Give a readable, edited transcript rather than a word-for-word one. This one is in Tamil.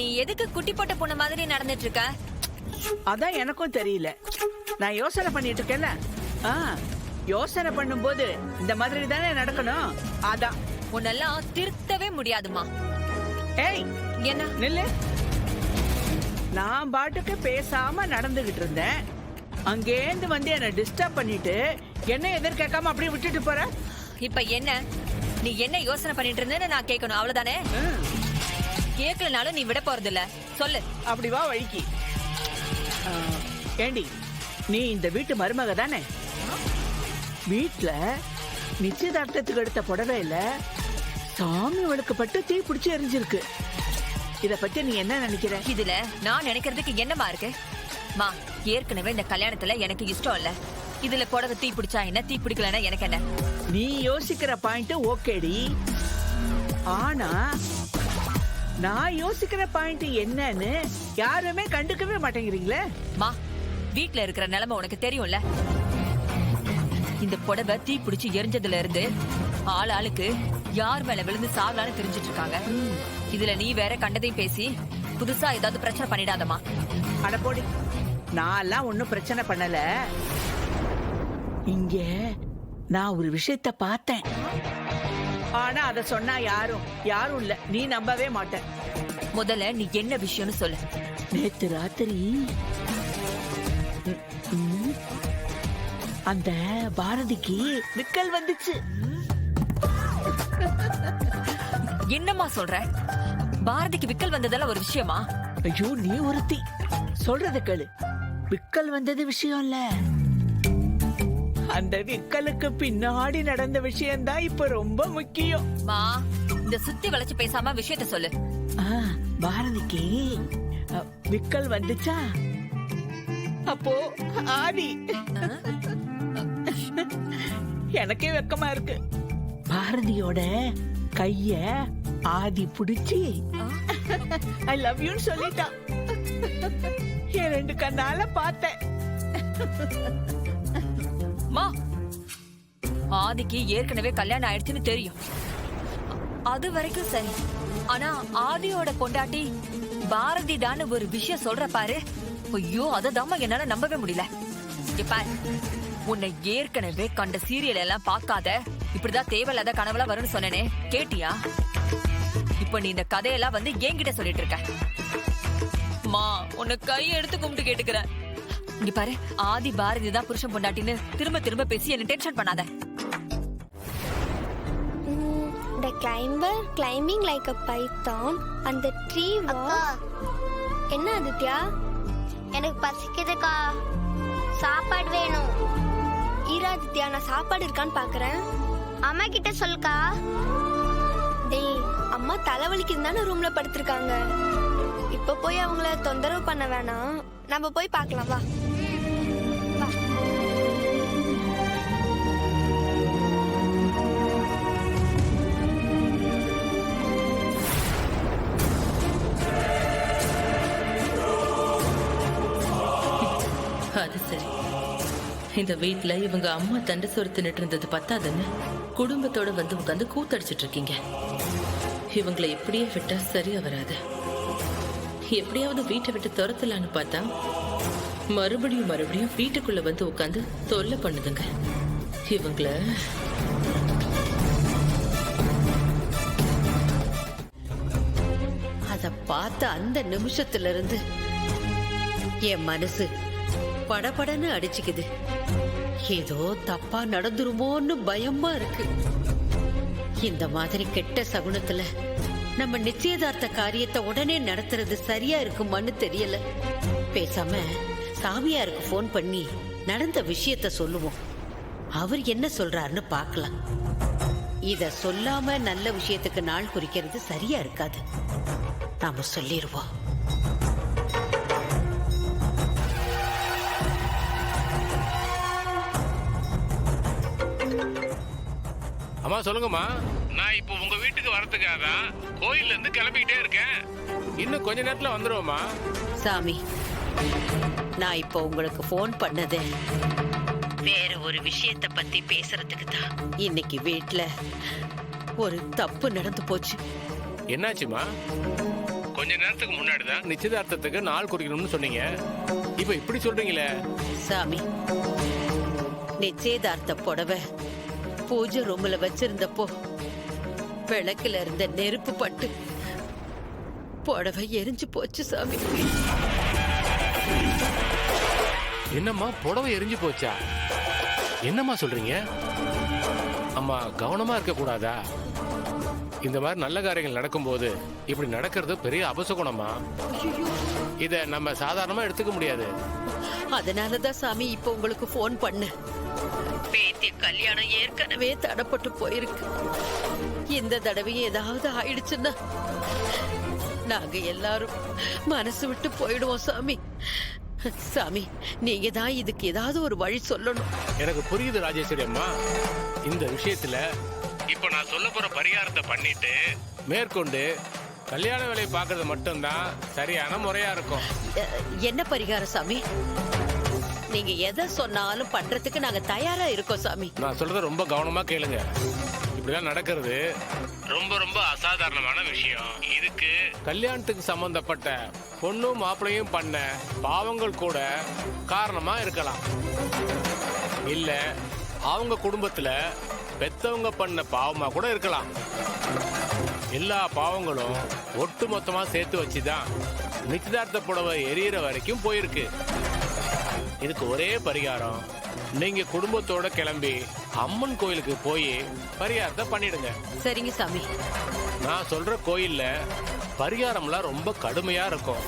நீ எதுக்கு குட்டி போட்ட பொண்ணு மாதிரி நடந்துட்டு இருக்க? அதான் எனக்கும் தெரியல. நான் யோசனை பண்ணிட்டு இருக்கேன்ல. யோசனை பண்ணும்போது இந்த மாதிரி தானே நடக்கணும். அதான் உன்னெல்லாம் திருத்தவே முடியாதுமா. ஏய் என்ன நில்லு. நான் பாட்டுக்கு பேசாம நடந்துகிட்டு இருந்தேன். அங்கேந்து வந்து என்ன டிஸ்டர்ப் பண்ணிட்டு என்ன எதிர்கேட்காம அப்படியே விட்டுட்டு போற. இப்ப என்ன நீ என்ன யோசனை பண்ணிட்டு இருந்தேன்னு நான் கேட்கணும், அவ்வளவுதானே? கேட்கலனாலும் நீ விட போறது இல்ல. சொல்லு. அப்படி வா வழிக்கு. ஏண்டி நீ இந்த வீட்டு மருமக தானே? வீட்டுல நிச்சயதார்த்தத்துக்கு எடுத்த புடவை இல்ல சாமி வழுக்கப்பட்டு தீ பிடிச்சி எரிஞ்சிருக்கு. இத பத்தி நீ என்ன நினைக்கிற? இதுல நான் நினைக்கிறதுக்கு என்னமா இருக்கு? மா, ஏற்கனவே இந்த கல்யாணத்துல எனக்கு இஷ்டம் இல்ல. இதுல புடவை தீ பிடிச்சா என்ன, தீ பிடிக்கலன்னா எனக்கு என்ன? நீ யோசிக்கிற பாயிண்ட் ஓகேடி. ஆனா நான் யோசிக்கிற பாயிண்ட் என்னன்னு யாருமே கண்டுக்கவே மாட்டேங்கிறீங்களே. மா, வீட்ல இருக்கிற நிலைமை உனக்கு தெரியும்ல. இந்த புடவை தீ பிடிச்சி எரிஞ்சதுல இருந்து ஆளுக்கு யார் மேல விழுந்து சாகலான்னு தெரிஞ்சிட்டு இருக்காங்க. இதுல நீ வேற கண்டதையும் பேசி புதுசா ஏதாவது பிரச்சனை பண்ணிடாதமா. அட போடி, நான் எல்லாம் ஒன்னும் பிரச்சனை பண்ணல. இங்க நான் ஒரு விஷயத்த பார்த்தேன். ஆனா அத சொன்னா யாரும் இல்ல, நீ நம்பவே மாட்ட. முதல்ல நீ என்ன விஷயம்னு சொல்லு. நேத்து ராத்திரி அந்த பாரதிக்கு விக்கல் வந்துச்சு. என்னம்மா சொல்ற? பாரதிக்கு விக்கல் வந்ததெல்லாம் ஒரு விஷயமா? ஐயோ, நீ ஒருத்தி சொல்றது கேளு. விக்கல் வந்தது விஷயம் இல்ல, அந்த விக்கலுக்கு பின்னாடி நடந்த விஷயம் தான் இப்ப ரொம்ப முக்கியம். மா, இந்த சுத்தி வளைச்சு பேசாம விஷயத்த சொல்லு. பாரதிக்கு விக்கல் வந்துச்சா? அப்போ ஆதி எனக்கே வெக்கமா இருக்கு. பாரதியோட கைய ஆதி புடிச்சு ஐ லவ் யூ சொல்லிட்டான். என் 2 கண்ணால பார்த்தேன். மா, ஆதிக்கு ஏற்கனவே கல்யாணம் ஆயிடுச்சுன்னு தெரியும். அது வரைக்கும் சரி. ஆனா ஆதியோட பொண்டாட்டி பாரதி தான் ஒரு விஷயம் சொல்ற பாரு. ஐயோ, அததாம்மா என்னால நம்பவே முடியல. பாரு, உன்னை ஏற்கனவே கண்ட சீரியல் எல்லாம் பார்க்காத, இப்படிதான் தேவையில்லாத கனவுல வரும்னு சொன்னனே, கேட்டியா? இப்ப நீ இந்த கதையெல்லாம் வந்து என்கிட்ட சொல்லிட்டு இருக்க. மா, உன்னை கை எடுத்து கும்பிட்டு கேட்டுக்கிறேன். இங்க பாரு, ஆதி பாரதி தான் புருஷன் பொண்டாட்டின்னு திரும்ப திரும்ப பேசி என்ன டென்ஷன் பண்ணாத. The climber climbing like a python and the tree was... என்ன ஆதித்யா? எனக்கு பசிக்குதுக்கா, சாப்பாடு வேணும். ஆதித்யா, நான் சாப்பாடு இருக்கான்னு பாக்குறேன். அம்மா கிட்ட சொல்லுக்கா. டேய், அம்மா தலைவலிக்குன்னு தானே ரூம்ல படுத்திருக்காங்க. இப்ப போய் அவங்கள தொந்தரவு பண்ண வேணாம், நம்ம போய் பார்க்கலாம். வா. அது சரி, இந்த வீட்டுல இவங்க அம்மா தண்டை சோறு தின்னுட்டு இருந்தது பத்தாதுன்னு குடும்பத்தோட வந்து உட்காந்து கூத்தடிச்சிட்டு இருக்கீங்க. இவங்களை எப்படியே விட்டா சரியா வராது. எப்படியாவது வீட்டை விட்டு துரத்தலான்னு பார்த்தா மறுபடியும் வீட்டுக்குள்ள வந்து உட்காந்து தொல்லை பண்ணுதுங்க. இவங்கள அத பார்த்த அந்த நிமிஷத்துல இருந்து என் மனசு படபடன்னு அடிச்சுக்குது. ஏதோ தப்பா நடந்துருமோன்னு பயமா இருக்கு. இந்த மாதிரி கெட்ட சகுனத்துல நம்ம நிச்சயதார்த்த காரியத்தை உடனே நடத்துறது சரியா இருக்குமான்னு தெரியல. பேசாம சாமியாருக்கு போன் பண்ணி நடந்த விஷயத்த சொல்லுவோம். அவர் என்ன சொல்றாருன்னு பார்க்கலாம். இத சொல்லாம நல்ல விஷயத்துக்கு நாள் குறிக்கிறது சரியா இருக்காது. நாம சொல்லிடுவோம். அம்மா சொல்லுங்கம்மா. நான் இப்போ உங்க வீட்டுக்கு வரதுக்காக தான் கோயில்ல இருந்து கிளம்பிக்கிட்டே இருக்கேன். இன்னும் கொஞ்ச நேரத்துல வந்துருவோமா? சாமி, நான் இப்போ உங்களுக்கு போன் பண்ணதே வேற ஒரு விஷயத்தை பத்தி பேசுறதுக்கு தான். இன்னைக்கு வீட்டுல ஒரு தப்பு நடந்து போச்சு. என்னாச்சுமா? கொஞ்ச நேரத்துக்கு முன்னாடி தான் நிச்சயதார்த்தத்துக்கு நாள் குறிக்கணும்னு சொன்னீங்க. இப்ப இப்படி சொல்றீங்களே? சாமி, நிச்சயதார்த்த புடவை பூஜை ரூம்ல வச்சிருந்தப்போ விளக்குல இருந்த நெருப்பு பட்டு புடவை எரிஞ்சு போச்சு சாமி. என்னம்மா புடவை எரிஞ்சு போச்சா? என்னம்மா சொல்றீங்க? அம்மா கவனமா இருக்க கூடாதா? இந்த மாதிரி நல்ல காரியங்கள் நடக்கும்போது இப்படி நடக்கிறது பெரிய அபசகுணமா. இத நம்ம சாதாரணமா எடுத்துக்க முடியாது. அதனாலதான் சாமி இப்ப உங்களுக்கு போன் பண்ண. பேத்திய கல்யாணம் ஏற்கனவே தடப்பட்டு போயிருக்கு. இந்த தடவையும் ஏதாவது ஆயிடுச்சுன்னா நாங்க எல்லாரும் மனசு விட்டு போயிடுவோம் சாமி. சாமி, நீங்க தான் இதுக்கு ஏதாவது ஒரு வழி சொல்லணும். எனக்கு புரியுது ராஜேஸ்வரி அம்மா. இந்த விஷயத்துல இப்ப நான் சொல்ல போற பரிகாரத்தை பண்ணிட்டு மேற்கொண்டு கல்யாண வேலையை பார்க்கறது மட்டும்தான் சரியான முறையா இருக்கும். என்ன பரிகாரம் சாமி? நீங்க எதை சொன்னாலும் பண்றதுக்கு நாங்க தயாரா இருக்கோம் சாமி. நான் சொல்றத ரொம்ப கவனமா கேளுங்க. இப்படிலாம் நடக்கிறது ரொம்ப ரொம்ப அசாதாரணமான விஷயம். இதுக்கு கல்யாணத்துக்கு சம்பந்தப்பட்ட பொண்ணும் மாப்பிளையும் பண்ண பாவங்கள் கூட காரணமா இருக்கலாம். இல்ல அவங்க குடும்பத்துல பெத்தவங்க பண்ண பாவமா கூட இருக்கலாம். எல்லா பாவங்களும் ஒட்டு மொத்தமா சேர்த்து வச்சுதான் நிச்சயதார்த்த புடவை எரியிற வரைக்கும் போயிருக்கு. இதுக்கு ஒரே பரிகாரம், நீங்க குடும்பத்தோட கிளம்பி அம்மன் கோயிலுக்கு போய் பரிகாரத்தை பண்ணிடுங்க. சரிங்க சாமி. நான் சொல்ற கோயில்ல பரிகாரம்லாம் ரொம்ப கடுமையா இருக்கும்.